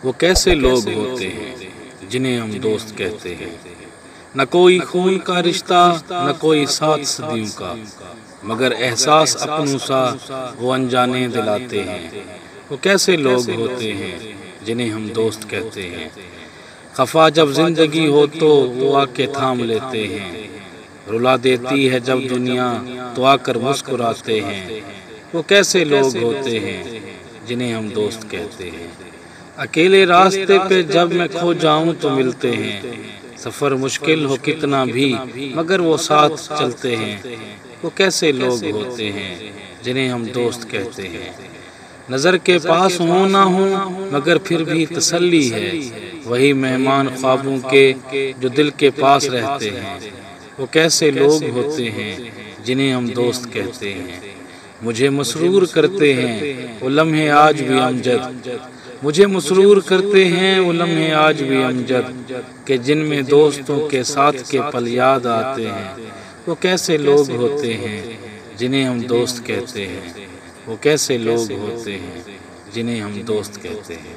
وہ کیسے لوگ ہوتے ہیں جنہیں ہم دوست کہتے ہیں، نہ کوئی خون کا رشتہ نہ کوئی 7 صدیوں کا، مگر احساس اپنوں سا وہ انجانے دلاتے ہیں۔ وہ کیسے لوگ ہوتے ہیں جنہیں ہم دوست کہتے ہیں، خفا جب زندگی ہو تو وہ آ کے تھام لیتے ہیں، رلا دیتی ہے جب دنیا تو آ کر مسکراتے ہیں۔ وہ کیسے لوگ ہوتے ہیں جنہیں ہم دوست کہتے ہیں، اکیلے راستے پہ جب میں کھو جاؤں تو ملتے ہیں، سفر مشکل ہو کتنا بھی مگر وہ ساتھ چلتے ہیں۔ وہ کیسے لوگ ہوتے ہیں جنہیں ہم دوست کہتے ہیں، نظر کے پاس ہوں نہ ہوں مگر پھر بھی تسلی ہے، وہی مہمان خوابوں کے جو دل کے پاس رہتے ہیں۔ وہ کیسے لوگ ہوتے ہیں جنہیں ہم دوست کہتے ہیں، مجھے مسرور کرتے ہیں وہ لمحے آج بھی امجد، مجھے مسرور کرتے ہیں وہ لمحے آج بھی امجد، کہ جن میں دوستوں کے ساتھ کے پل یاد آتے ہیں۔ وہ کیسے لوگ ہوتے ہیں جنہیں ہم دوست کہتے ہیں، وہ کیسے لوگ ہوتے ہیں جنہیں ہم دوست کہتے ہیں۔